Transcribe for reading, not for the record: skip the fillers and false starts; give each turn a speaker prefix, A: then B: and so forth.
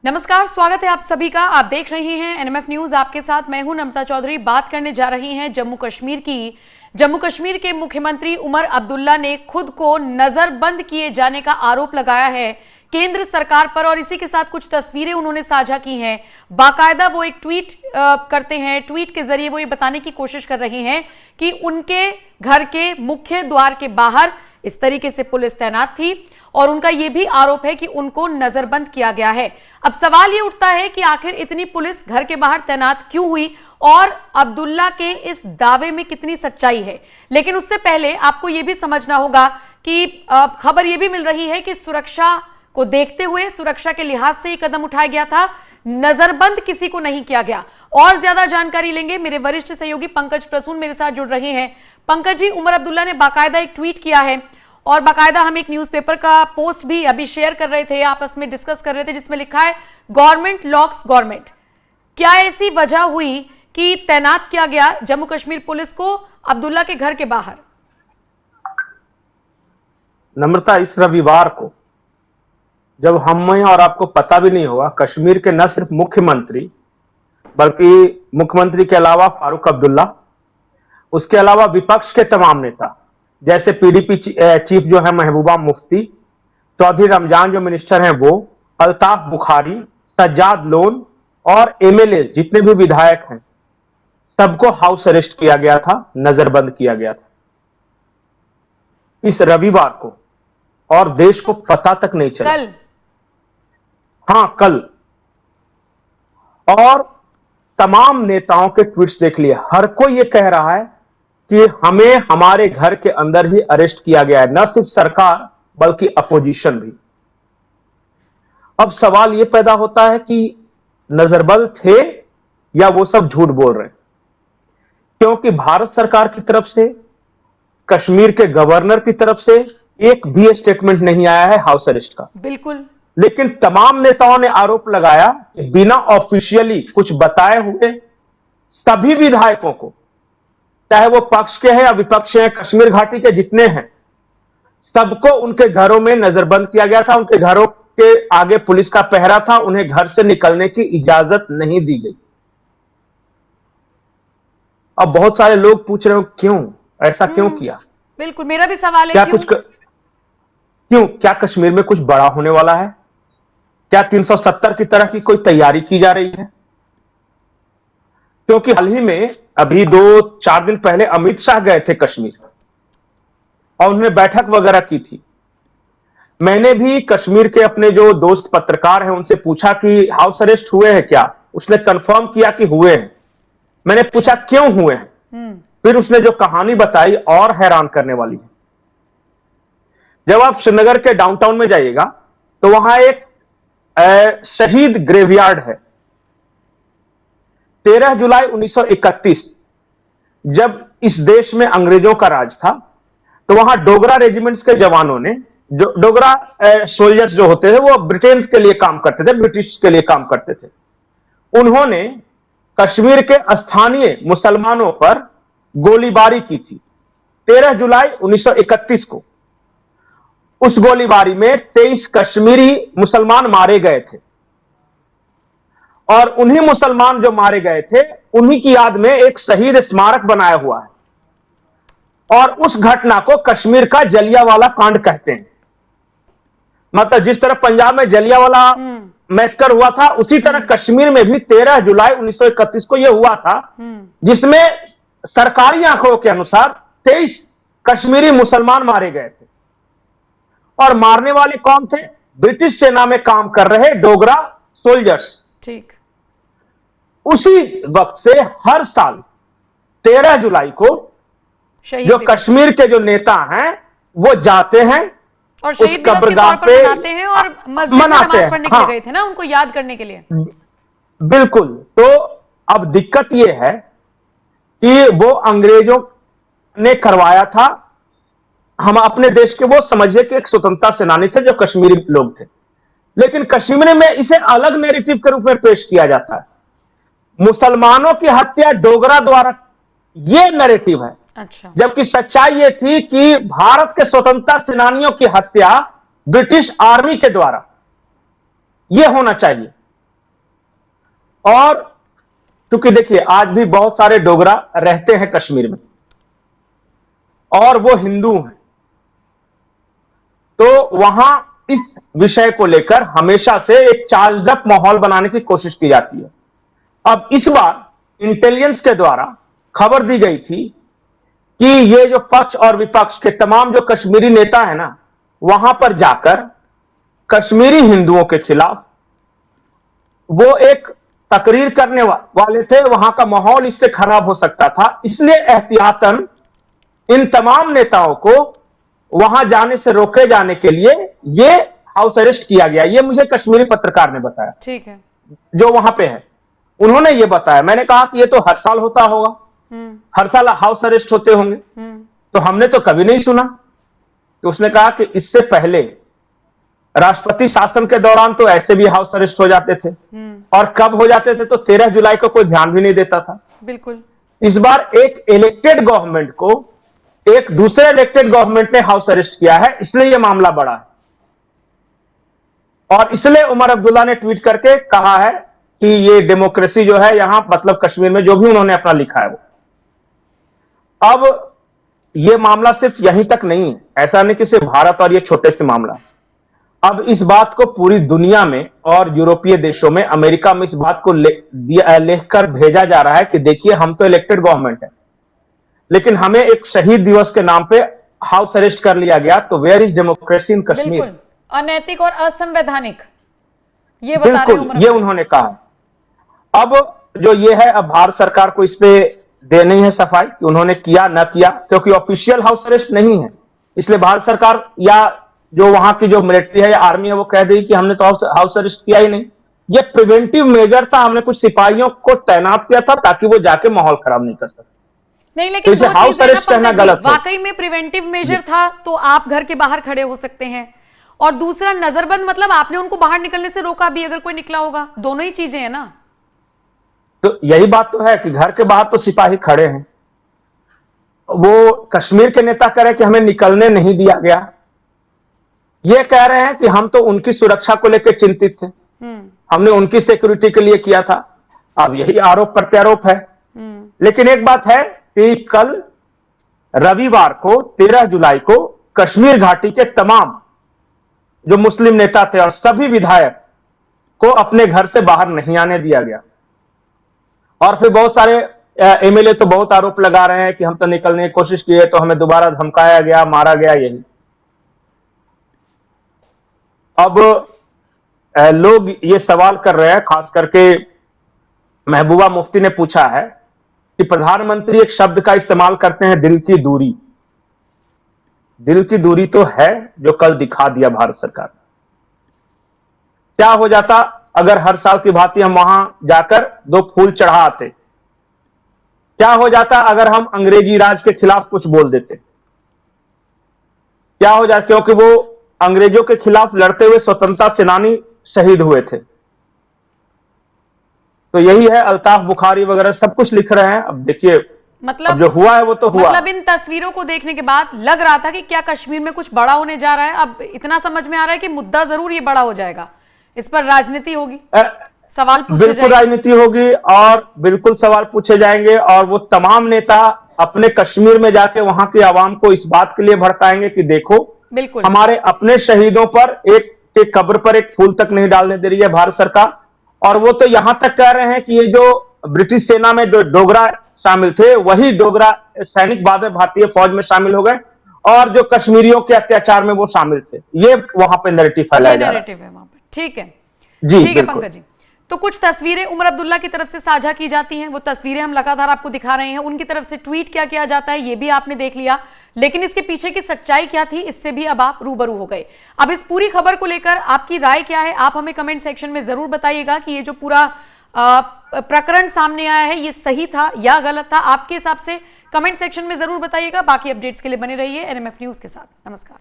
A: नमस्कार, स्वागत है आप सभी का। आप देख रहे हैं एनएमएफ न्यूज। आपके साथ मैं हूं नम्रता चौधरी। बात करने जा रही हैं जम्मू कश्मीर की। जम्मू कश्मीर के मुख्यमंत्री उमर अब्दुल्ला ने खुद को नजरबंद किए जाने का आरोप लगाया है केंद्र सरकार पर, और इसी के साथ कुछ तस्वीरें उन्होंने साझा की हैं। बाकायदा वो एक ट्वीट करते हैं। ट्वीट के जरिए वो ये बताने की कोशिश कर रही हैं कि उनके घर के मुख्य द्वार के बाहर इस तरीके से पुलिस तैनात थी, और उनका यह भी आरोप है कि उनको नजरबंद किया गया है। अब सवाल यह उठता है कि आखिर इतनी पुलिस घर के बाहर तैनात क्यों हुई और अब्दुल्ला के इस दावे में कितनी सच्चाई है। लेकिन उससे पहले आपको यह भी समझना होगा कि खबर यह भी मिल रही है कि सुरक्षा को देखते हुए, सुरक्षा के लिहाज से यह कदम उठाया गया था, नजरबंद किसी को नहीं किया गया। और ज्यादा जानकारी लेंगे, मेरे वरिष्ठ सहयोगी पंकज प्रसून मेरे साथ जुड़ रहे हैं। पंकज जी, उमर अब्दुल्ला ने बाकायदा एक ट्वीट किया है, और बाकायदा हम एक न्यूज़पेपर का पोस्ट भी अभी शेयर कर रहे थे, आपस में डिस्कस कर रहे थे, जिसमें लिखा है गवर्नमेंट लॉक्स गवर्नमेंट। क्या ऐसी वजह हुई कि तैनात किया गया जम्मू कश्मीर पुलिस को अब्दुल्ला के घर के बाहर?
B: नम्रता, इस रविवार को जब हमें और आपको पता भी नहीं होगा, कश्मीर के न सिर्फ मुख्यमंत्री बल्कि मुख्यमंत्री के अलावा फारूक अब्दुल्ला, उसके अलावा विपक्ष के तमाम नेता जैसे पीडीपी चीफ जो है महबूबा मुफ्ती, चौधरी रमजान जो मिनिस्टर हैं वो, अल्ताफ बुखारी, सज्जाद लोन और एमएलए जितने भी विधायक हैं, सबको हाउस अरेस्ट किया गया था, नजरबंद किया गया था इस रविवार को, और देश को पता तक नहीं चला।
A: कल?
B: हाँ, कल। और तमाम नेताओं के ट्वीट्स देख लिए, हर कोई ये कह रहा है कि हमें हमारे घर के अंदर ही अरेस्ट किया गया है, न सिर्फ सरकार बल्कि अपोजिशन भी। अब सवाल यह पैदा होता है कि नजरबंद थे या वो सब झूठ बोल रहे हैं, क्योंकि भारत सरकार की तरफ से, कश्मीर के गवर्नर की तरफ से एक भी स्टेटमेंट नहीं आया है हाउस अरेस्ट का।
A: बिल्कुल।
B: लेकिन तमाम नेताओं ने आरोप लगाया कि बिना ऑफिशियली कुछ बताए हुए सभी विधायकों को, चाहे वो पक्ष के हैं या विपक्ष हैं, कश्मीर घाटी के जितने हैं, सबको उनके घरों में नजरबंद किया गया था। उनके घरों के आगे पुलिस का पहरा था, उन्हें घर से निकलने की इजाजत नहीं दी गई। अब बहुत सारे लोग पूछ रहे हो क्यों ऐसा क्यों किया।
A: बिल्कुल, मेरा भी सवाल है,
B: क्या
A: क्यों?
B: क्यों? क्या कश्मीर में कुछ बड़ा होने वाला है? क्या 370 की तरह की कोई तैयारी की जा रही है? क्योंकि हाल ही में अभी 2-4 दिन पहले अमित शाह गए थे कश्मीर और उन्होंने बैठक वगैरह की थी। मैंने भी कश्मीर के अपने जो दोस्त पत्रकार हैं उनसे पूछा कि हाउस अरेस्ट हुए हैं क्या। उसने कंफर्म किया कि हुए हैं। मैंने पूछा क्यों हुए हैं, फिर उसने जो कहानी बताई और हैरान करने वाली है। जब आप श्रीनगर के डाउनटाउन में जाइएगा तो वहां एक शहीद ग्रेवयार्ड है। 13 जुलाई 1931 जब इस देश में अंग्रेजों का राज था, तो वहां डोगरा रेजिमेंट्स के जवानों ने, जो डोगरा सोल्जर्स जो होते थे वो ब्रिटेन के लिए काम करते थे, ब्रिटिश के लिए काम करते थे, उन्होंने कश्मीर के स्थानीय मुसलमानों पर गोलीबारी की थी 13 जुलाई 1931 को। उस गोलीबारी में 23 कश्मीरी मुसलमान मारे गए थे, और उन्हीं मुसलमान जो मारे गए थे उन्हीं की याद में एक शहीद स्मारक बनाया हुआ है, और उस घटना को कश्मीर का जलियांवाला कांड कहते हैं। मतलब जिस तरह पंजाब में जलियांवाला मैसकर हुआ था, उसी तरह कश्मीर में भी 13 जुलाई 1931 को यह हुआ था, जिसमें सरकारी आंकड़ों के अनुसार 23 कश्मीरी मुसलमान मारे गए थे। और मारने वाले कौन थे? ब्रिटिश सेना में काम कर रहे डोगरा सोल्जर्स।
A: ठीक।
B: उसी वक्त से हर साल 13 जुलाई को जो कश्मीर के जो नेता हैं वो जाते हैं
A: और शहीद दिवस के तौर पर मनाते हैं, और मस्जिद में नमाज पढ़ने के लिए गए थे ना, उनको याद करने के लिए।
B: बिल्कुल। तो अब दिक्कत यह है कि वो अंग्रेजों ने करवाया था। हम अपने देश के, वो समझिए कि एक स्वतंत्रता सेनानी थे जो कश्मीरी लोग थे, लेकिन कश्मीर में इसे अलग नैरेटिव के रूप में पेश किया जाता है। मुसलमानों की हत्या डोगरा द्वारा, यह नैरेटिव है।
A: अच्छा।
B: जबकि सच्चाई यह थी कि भारत के स्वतंत्रता सेनानियों की हत्या ब्रिटिश आर्मी के द्वारा यह होना चाहिए। और क्योंकि देखिए आज भी बहुत सारे डोगरा रहते हैं कश्मीर में और वो हिंदू हैं, तो वहां इस विषय को लेकर हमेशा से एक चार्ज्ड अप माहौल बनाने की कोशिश की जाती है। अब इस बार इंटेलिजेंस के द्वारा खबर दी गई थी कि ये जो पक्ष और विपक्ष के तमाम जो कश्मीरी नेता है ना, वहां पर जाकर कश्मीरी हिंदुओं के खिलाफ वो एक तकरीर करने वाले थे। वहां का माहौल इससे खराब हो सकता था, इसलिए एहतियातन इन तमाम नेताओं को वहां जाने से रोके जाने के लिए ये हाउस अरेस्ट किया गया। ये मुझे कश्मीरी पत्रकार ने बताया,
A: ठीक है,
B: जो वहां पे है, उन्होंने ये बताया। मैंने कहा कि ये तो हर साल होता होगा, हर साल हाउस अरेस्ट होते होंगे, तो हमने तो कभी नहीं सुना। तो उसने कहा कि इससे पहले राष्ट्रपति शासन के दौरान तो ऐसे भी हाउस अरेस्ट हो जाते थे, और कब हो जाते थे तो 13 जुलाई को कोई ध्यान भी नहीं देता था।
A: बिल्कुल।
B: इस बार एक इलेक्टेड गवर्नमेंट को एक दूसरे इलेक्टेड गवर्नमेंट ने हाउस अरेस्ट किया है, इसलिए यह मामला बढ़ा है। और इसलिए उमर अब्दुल्ला ने ट्वीट करके कहा है कि ये डेमोक्रेसी जो है यहां, मतलब कश्मीर में, जो भी उन्होंने अपना लिखा है वो। अब ये मामला सिर्फ यहीं तक नहीं है, ऐसा नहीं कि सिर्फ भारत और ये छोटे से मामला है। अब इस बात को पूरी दुनिया में और यूरोपीय देशों में, अमेरिका में इस बात को लेखकर भेजा जा रहा है कि देखिए हम तो इलेक्टेड गवर्नमेंट है, लेकिन हमें एक शहीद दिवस के नाम पे हाउस अरेस्ट कर लिया गया, तो where is democracy in Kashmir?
A: बिल्कुल अनैतिक और असंवैधानिक, ये बता रहे
B: बिल्कुल, ये उन्होंने कहा। अब जो ये है, अब भारत सरकार को इस पे देनी है सफाई कि उन्होंने किया न किया, क्योंकि ऑफिशियल हाउस अरेस्ट नहीं है, इसलिए भारत सरकार या जो वहां की जो मिलिट्री है या आर्मी है वो कह देगी कि हमने तो हाउस अरेस्ट किया ही नहीं। ये प्रिवेंटिव मेजर था, हमने कुछ सिपाहियों को तैनात किया था ताकि वो जाके माहौल खराब नहीं कर सके।
A: नहीं, लेकिन
B: तो हाउस अरेस्ट करना गलत है।
A: वाकई में प्रिवेंटिव मेजर था तो आप घर के बाहर खड़े हो सकते हैं, और दूसरा नजरबंद, मतलब आपने उनको बाहर निकलने से रोका भी अगर कोई निकला होगा, दोनों ही चीजें हैं ना।
B: तो यही बात तो है कि घर के बाहर तो सिपाही खड़े हैं, वो कश्मीर के नेता कह रहे कि हमें निकलने नहीं दिया गया, ये कह रहे हैं कि हम तो उनकी सुरक्षा को लेकर चिंतित थे, हमने उनकी सिक्योरिटी के लिए किया था। अब यही आरोप प्रत्यारोप है। लेकिन एक बात है कि कल रविवार को 13 जुलाई को कश्मीर घाटी के तमाम जो मुस्लिम नेता थे और सभी विधायक को अपने घर से बाहर नहीं आने दिया गया। और फिर बहुत सारे एमएलए तो बहुत आरोप लगा रहे हैं कि हम तो निकलने की कोशिश किए तो हमें दोबारा धमकाया गया, मारा गया। यही अब लोग ये सवाल कर रहे हैं, खास करके महबूबा मुफ्ती ने पूछा है कि प्रधानमंत्री एक शब्द का इस्तेमाल करते हैं, दिल की दूरी। दिल की दूरी तो है जो कल दिखा दिया भारत सरकार। क्या हो जाता अगर हर साल की भांति हम वहां जाकर 2 फूल चढ़ा आते? क्या हो जाता अगर हम अंग्रेजी राज के खिलाफ कुछ बोल देते? क्या हो जाता, क्योंकि वो अंग्रेजों के खिलाफ लड़ते हुए स्वतंत्रता सेनानी शहीद हुए थे। तो यही है, अल्ताफ बुखारी वगैरह सब कुछ लिख रहे हैं। अब देखिए,
A: मतलब
B: जो हुआ है वो तो हुआ।
A: मतलब इन तस्वीरों को देखने के बाद लग रहा था कि क्या कश्मीर में कुछ बड़ा होने जा रहा है। अब इतना समझ में आ रहा है कि मुद्दा जरूर ये बड़ा हो जाएगा, इस पर राजनीति होगी, सवाल पूछे
B: बिल्कुल
A: जाएंगे।
B: राजनीति होगी और बिल्कुल सवाल पूछे जाएंगे, और वो तमाम नेता अपने कश्मीर में जाके वहां की आवाम को इस बात के लिए भड़काएंगे कि देखो,
A: बिल्कुल
B: हमारे अपने शहीदों पर एक कब्र पर एक फूल तक नहीं डालने दे रही है भारत सरकार। और वो तो यहां तक कह रहे हैं कि ये जो ब्रिटिश सेना में जो डोगरा शामिल थे, वही डोगरा सैनिक बाद में भारतीय फौज में शामिल हो गए, और जो कश्मीरियों के अत्याचार में वो शामिल थे। ये वहां पे नैरेटिव फैलाया जा रहा है।
A: वहां पर ठीक है
B: जी,
A: ठीक है पंकज जी। तो कुछ तस्वीरें उमर अब्दुल्ला की तरफ से साझा की जाती हैं, वो तस्वीरें हम लगातार आपको दिखा रहे हैं। उनकी तरफ से ट्वीट क्या किया जाता है ये भी आपने देख लिया, लेकिन इसके पीछे की सच्चाई क्या थी इससे भी अब आप रूबरू हो गए। अब इस पूरी खबर को लेकर आपकी राय क्या है, आप हमें कमेंट सेक्शन में जरूर बताइएगा कि ये जो पूरा प्रकरण सामने आया है ये सही था या गलत था। आपके हिसाब से कमेंट सेक्शन में जरूर बताइएगा। बाकी अपडेट्स के लिए बने रहिए एनएमएफ न्यूज के साथ। नमस्कार।